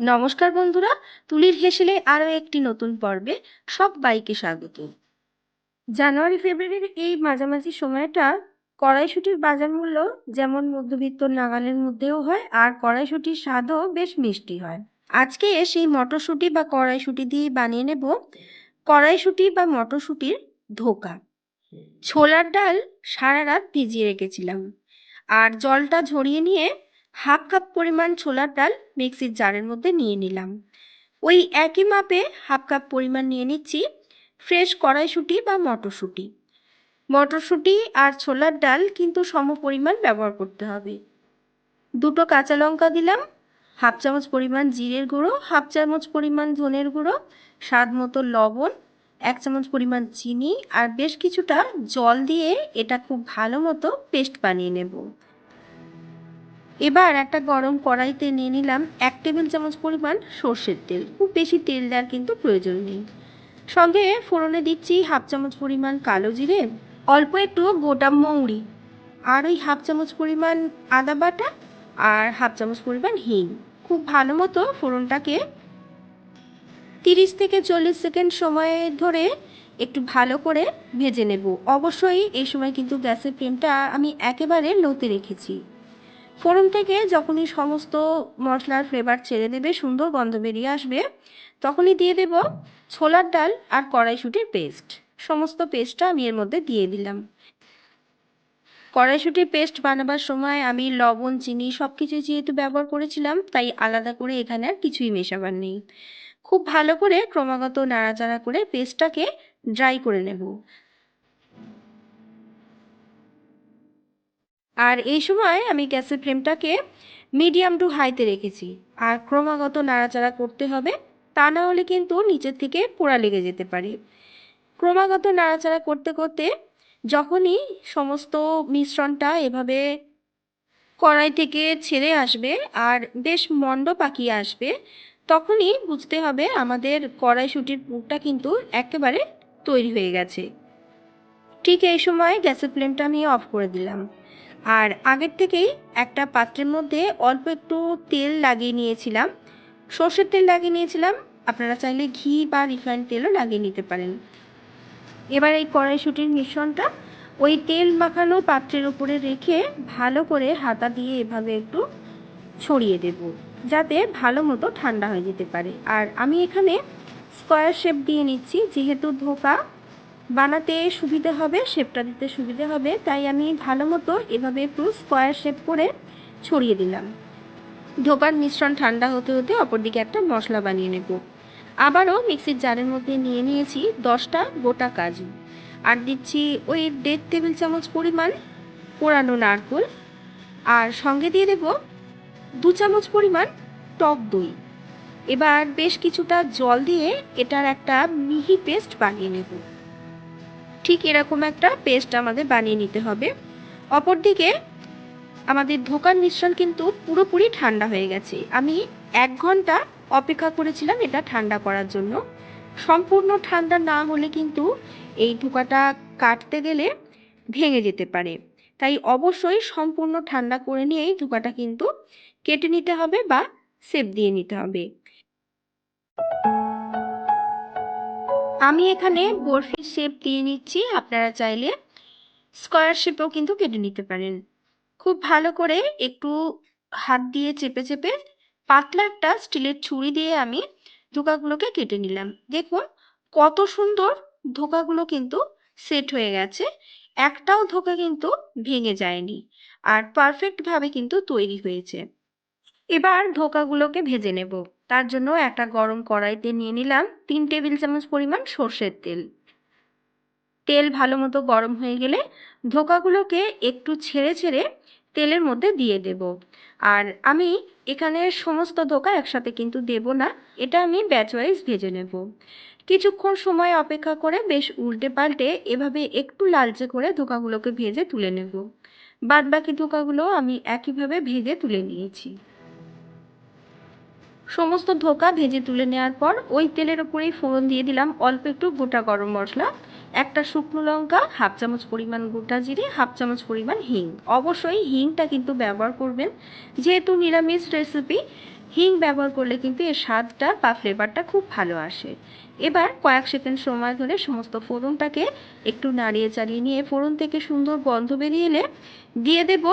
নমস্কার বন্ধুরা, তুলির হেসেলে আরও একটি নতুন পর্বে সবাইকে স্বাগত। জানুয়ারি ফেব্রুয়ারির এই মাঝামাঝি সময়টা কড়াইশুঁটির বাজার মূল্য যেমন মধ্যবিত্ত নাগালের মধ্যেও হয়, আর কড়াইশুঁটির স্বাদও বেশ মিষ্টি হয়। আজকে সেই মটরশুঁটি বা কড়াইশুঁটি দিয়ে বানিয়ে নেব কড়াইশুঁটি বা মটরশুঁটির ধোকা। ছোলার ডাল সারা রাত ভিজিয়ে রেখেছিলাম, আর জলটা ঝরিয়ে নিয়ে হাফ কাপ পরিমাণ ছোলার ডাল মিক্সির জারের মধ্যে নিয়ে নিলাম। ওই একই মাপে হাফ কাপ পরিমাণ নিয়ে নিচ্ছি ফ্রেশ কড়াইশুঁটি বা মটরশুঁটি। মটরশুঁটি আর ছোলার ডাল কিন্তু সম পরিমাণ ব্যবহার করতে হবে। দুটো কাঁচা লঙ্কা দিলাম, হাফ চামচ পরিমাণ জিরের গুঁড়ো, হাফ চামচ পরিমাণ ধনের গুঁড়ো, স্বাদ মতো লবণ, 1 চামচ পরিমাণ চিনি, আর বেশ কিছুটা জল দিয়ে এটা খুব ভালো মতো পেস্ট বানিয়ে নেব। এবার একটা গরম কড়াইতে নিয়ে নিলাম 1 টেবিল চামচ পরিমাণ সর্ষের তেল। খুব বেশি তেল দেওয়ার কিন্তু প্রয়োজন নেই। সঙ্গে ফোড়নে দিচ্ছি হাফ চামচ পরিমাণ কালো জিরে, অল্প একটু গোটা মৌরি, আর ওই হাফ চামচ পরিমাণ আদা বাটা, আর হাফ চামচ পরিমাণ হিং। খুব ভালো মতো ফোড়নটাকে 30 থেকে 40 সেকেন্ড সময় ধরে একটু ভালো করে ভেজে নেব। অবশ্যই এই সময় কিন্তু গ্যাসের ফ্লেমটা আমি একেবারে লোতে রেখেছি। ফোড়ন থেকে যখনই সমস্ত মশলার ফ্লেভার ছেড়ে দেবে, সুন্দর গন্ধ বেরিয়ে আসবে, তখনই দিয়ে দেব ছোলার ডাল আর কড়াইশুঁটির পেস্ট। সমস্ত পেস্টটা আমি এর মধ্যে দিয়ে দিলাম। কড়াইশুঁটির পেস্ট বানাবার সময় আমি লবণ, চিনি সব কিছু যেহেতু ব্যবহার করেছিলাম, তাই আলাদা করে এখানে আর কিছুই মেশাবার নেই। খুব ভালো করে ক্রমাগত নাড়াচাড়া করে পেস্টটাকে ড্রাই করে নেব। আর এই সময় আমি গ্যাসের ফ্লেমটাকে মিডিয়াম টু হাইতে রেখেছি, আর ক্রমাগত নাড়াচাড়া করতে হবে, তা না হলে কিন্তু নিচের থেকে পোড়া লেগে যেতে পারে। ক্রমাগত নাড়াচাড়া করতে করতে যখনই সমস্ত মিশ্রণটা এভাবে কড়াই থেকে ছেড়ে আসবে আর বেশ মন্ড পাকিয়ে আসবে, তখনই বুঝতে হবে আমাদের কড়াইশুঁটির পুরটা কিন্তু একেবারে তৈরি হয়ে গেছে। ঠিক এই সময় গ্যাসের ফ্লেমটা আমি অফ করে দিলাম, আর আগের থেকেই একটা পাত্রের মধ্যে অল্প একটু তেল লাগিয়ে নিয়েছিলাম। সর্ষের তেল লাগিয়ে নিয়েছিলাম, আপনারা চাইলে ঘি বা রিফাইন্ড তেলও লাগিয়ে নিতে পারেন। এবার এই কড়াইশুঁটির মিশ্রণটা ওই তেল মাখানো পাত্রের উপরে রেখে ভালো করে হাতা দিয়ে এভাবে একটু ছড়িয়ে দেব, যাতে ভালো মতো ঠান্ডা হয়ে যেতে পারে। আর আমি এখানে স্কোয়ার শেপ দিয়ে নিচ্ছি, যেহেতু ধোকা বানাতে সুবিধে হবে, শেপটা দিতে সুবিধে হবে, তাই আমি ভালো মতো এভাবে একটু স্কোয়ার শেপ করে ছড়িয়ে দিলাম। ধোকার মিশ্রণ ঠান্ডা হতে হতে অপরদিকে একটা মশলা বানিয়ে নেব। আবারও মিক্সির জারের মধ্যে নিয়ে নিয়েছি 10টা গোটা কাজু, আর দিচ্ছি ওই 1.5 টেবিল চামচ পরিমাণ পোড়ানো নারকেল, আর সঙ্গে দিয়ে দেব 2 চামচ পরিমাণ টক দই। এবার বেশ কিছুটা জল দিয়ে এটার একটা মিহি পেস্ট বানিয়ে নেব। ঠিক এরকম একটা পেস্ট আমাদের বানিয়ে নিতে হবে। অপরদিকে আমাদের ধোকার মিশ্রণ কিন্তু পুরোপুরি ঠান্ডা হয়ে গেছে। আমি 1 ঘন্টা অপেক্ষা করেছিলাম এটা ঠান্ডা করার জন্য। সম্পূর্ণ ঠান্ডা না হলে কিন্তু এই ধোকাটা কাটতে গেলে ভেঙে যেতে পারে, তাই অবশ্যই সম্পূর্ণ ঠান্ডা করে নিয়েই ধোকাটা কিন্তু কেটে নিতে হবে বা শেপ দিয়ে নিতে হবে। আমি এখানে বরফির শেপ দিয়ে নিচ্ছি, আপনারা চাইলে স্কোয়ার শেপেও কিন্তু কেটে নিতে পারেন। খুব ভালো করে একটু হাত দিয়ে চেপে চেপে পাতলা একটা স্টিলের ছুরি দিয়ে আমি ধোকাগুলোকে কেটে নিলাম। দেখুন কত সুন্দর ধোকাগুলো কিন্তু সেট হয়ে গেছে, একটাও ধোকা কিন্তু ভেঙে যায়নি, আর পারফেক্টভাবে কিন্তু তৈরি হয়েছে। এবার ধোকাগুলোকে ভেজে নেব। তার জন্য একটা গরম কড়াইতে নিয়ে নিলাম 3 টেবিল চামচ পরিমাণ সর্ষের তেল। তেল ভালো মতো গরম হয়ে গেলে ধোকাগুলোকে একটু ছেড়ে ছেড়ে তেলের মধ্যে দিয়ে দেব। আর আমি এখানে সমস্ত ধোকা একসাথে কিন্তু দেব না, এটা আমি ব্যাচ ওয়াইজ ভেজে নেব। কিছুক্ষণ সময় অপেক্ষা করে বেশ উল্টে পাল্টে এভাবে একটু লালচে করে ধোকাগুলোকে ভেজে তুলে নেব। বাদ বাকি ধোকাগুলো আমি একইভাবে ভেজে তুলে নিয়েছি। সমস্ত ধোকা ভেজে তুলে নেওয়ার পর ওই তেলের উপরেই ফোড়ন দিয়ে দিলাম অল্প একটু গোটা গরম মশলা, একটা শুকনো লঙ্কা, হাফ চামচ পরিমাণ গোটা জিরে, হাফ চামচ পরিমাণ হিং। অবশ্যই হিংটা কিন্তু ব্যবহার করবেন, যেহেতু নিরামিষ রেসিপি হিং ব্যবহার করলে কিন্তু এর স্বাদটা বা ফ্লেভারটা খুব ভালো আসে। এবার কয়েক সেকেন্ড সময় ধরে সমস্ত ফোড়নটাকে একটু নাড়িয়ে চাড়িয়ে নিয়ে ফোড়ন থেকে সুন্দর গন্ধ বেরিয়ে এলে দিয়ে দেব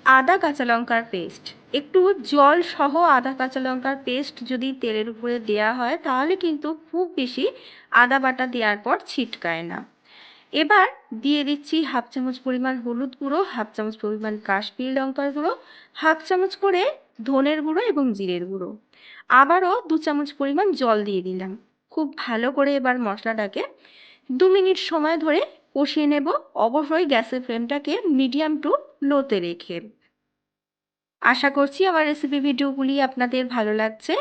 আদা কাঁচা লঙ্কার পেস্ট। একটু জল সহ আদা কাঁচা লঙ্কার পেস্ট যদি তেলের উপরে দেওয়া হয় তাহলে কিন্তু খুব বেশি আদা বাটা দেওয়ার পর ছিটকায় না। এবার দিয়ে দিচ্ছি হাফ চামচ পরিমাণ হলুদ গুঁড়ো, হাফ চামচ পরিমাণ কাশ্মীরি লঙ্কার গুঁড়ো, হাফ চামচ করে ধনের গুঁড়ো এবং জিরের গুঁড়ো। আবারও 2 চামচ পরিমাণ জল দিয়ে দিলাম। খুব ভালো করে এবার মশলাটাকে 2 মিনিট সময় ধরে কষিয়ে নেব, অবশ্যই গ্যাসের ফ্লেমটাকে মিডিয়াম টু লোতে রেখে। আশা করছি আমার রেসিপি ভিডিওগুলি আপনাদের ভালো লাগছে।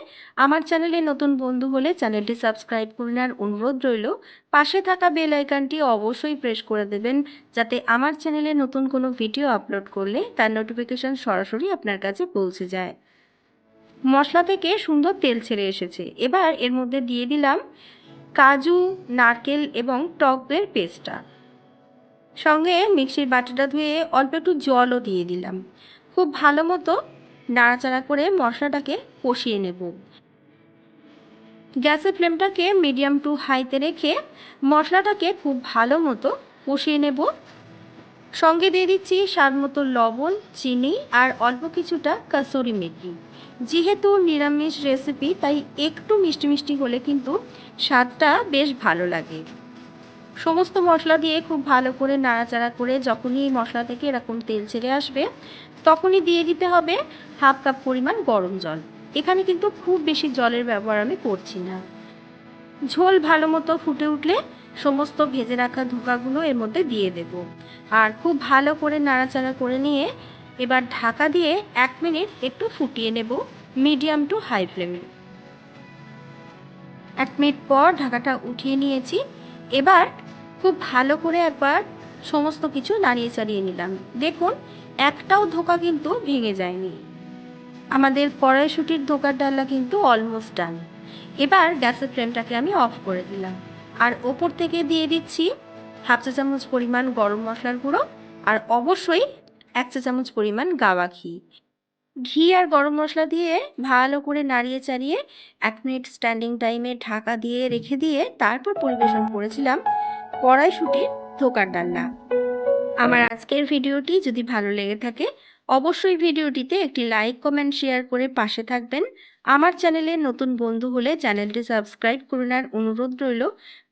আমার চ্যানেলে নতুন বন্ধু হলে চ্যানেলটি সাবস্ক্রাইব করে নেওয়ার অনুরোধ রইল। পাশে থাকা বেল আইকনটি অবশ্যই প্রেস করে দেবেন, যাতে আমার চ্যানেলে নতুন কোনো ভিডিও আপলোড করলে তার নোটিফিকেশন সরাসরি আপনার কাছে পৌঁছে যায়। মশলা থেকে সুন্দর তেল ছেড়ে এসেছে। এবার এর মধ্যে দিয়ে দিলাম কাজু, নারকেল এবং টক দইয়ের পেস্টটা। সঙ্গে মিক্সির বাটিটা ধুয়ে অল্প একটু জলও দিয়ে দিলাম। খুব ভালো মতো নাড়াচাড়া করে মশলাটাকে কষিয়ে নেব। গ্যাসের ফ্লেমটাকে মিডিয়াম টু হাইতে রেখে মশলাটাকে খুব ভালো মতো কষিয়ে নেব। সঙ্গে দিয়ে দিচ্ছি স্বাদ মতো লবণ, চিনি আর অল্প কিছুটা কাসুরি মেথি। যেহেতু নিরামিষ রেসিপি তাই একটু মিষ্টি মিষ্টি হলে কিন্তু স্বাদটা বেশ ভালো লাগে। সমস্ত মশলা দিয়ে খুব ভালো করে নাড়াচাড়া করে যখনই মশলা থেকে এরকম তেল ছেড়ে আসবে তখনই দিয়ে দিতে হবে হাফ কাপ পরিমাণ গরম জল। এখানে কিন্তু খুব বেশি জলের ব্যবহার আমি করছি না। ঝোল ভালো মতো ফুটে উঠলে সমস্ত ভেজে রাখা ধোকাগুলো এর মধ্যে দিয়ে দেব আর খুব ভালো করে নাড়াচাড়া করে নিয়ে এবার ঢাকা দিয়ে 1 মিনিট একটু ফুটিয়ে নেব মিডিয়াম টু হাই ফ্লেমে। 1 মিনিট পর ঢাকাটা উঠিয়ে নিয়েছি। এবার খুব ভালো করে একবার সমস্ত কিছু নাড়িয়ে চাড়িয়ে নিলাম। দেখুন একটাও ধোকা কিন্তু ভেঙে যায়নি। আমাদের কড়াইশুঁটির ধোকার ডালনা কিন্তু অলমোস্ট ডান। এবার গ্যাসের ফ্লেমটাকে আমি অফ করে দিলাম আর ওপর থেকে দিয়ে দিচ্ছি হাফ চা চামচ পরিমাণ গরম মশলার গুঁড়ো আর অবশ্যই 1 চা চামচ পরিমাণ গাওয়া ঘি। ঘি আর গরম মশলা দিয়ে ভালো করে নাড়িয়ে চাড়িয়ে 1 মিনিট স্ট্যান্ডিং টাইমে ঢাকা দিয়ে রেখে দিয়ে তারপর পরিবেশন করেছিলাম কড়াইশুঁটির ধোকার ডালনা। আমার আজকের ভিডিওটি যদি ভালো লেগে থাকে অবশ্যই ভিডিওটিতে একটি লাইক, কমেন্ট, শেয়ার করে পাশে থাকবেন। আমার চ্যানেলে নতুন বন্ধু হলে চ্যানেলটি সাবস্ক্রাইব করে নেওয়ার অনুরোধ রইল।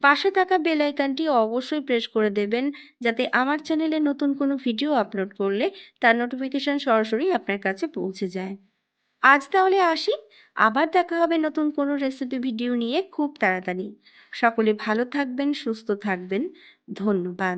পাশে থাকা বেল আইকনটি অবশ্যই প্রেস করে দেবেন, যাতে আমার চ্যানেলে নতুন কোনো ভিডিও আপলোড করলে তার নোটিফিকেশন সরাসরি আপনার কাছে পৌঁছে যায়। আজ তাহলে আসি, আবার দেখা হবে নতুন কোনো রেসিপি ভিডিও নিয়ে খুব তাড়াতাড়ি। সকলে ভালো থাকবেন, সুস্থ থাকবেন। ধন্যবাদ।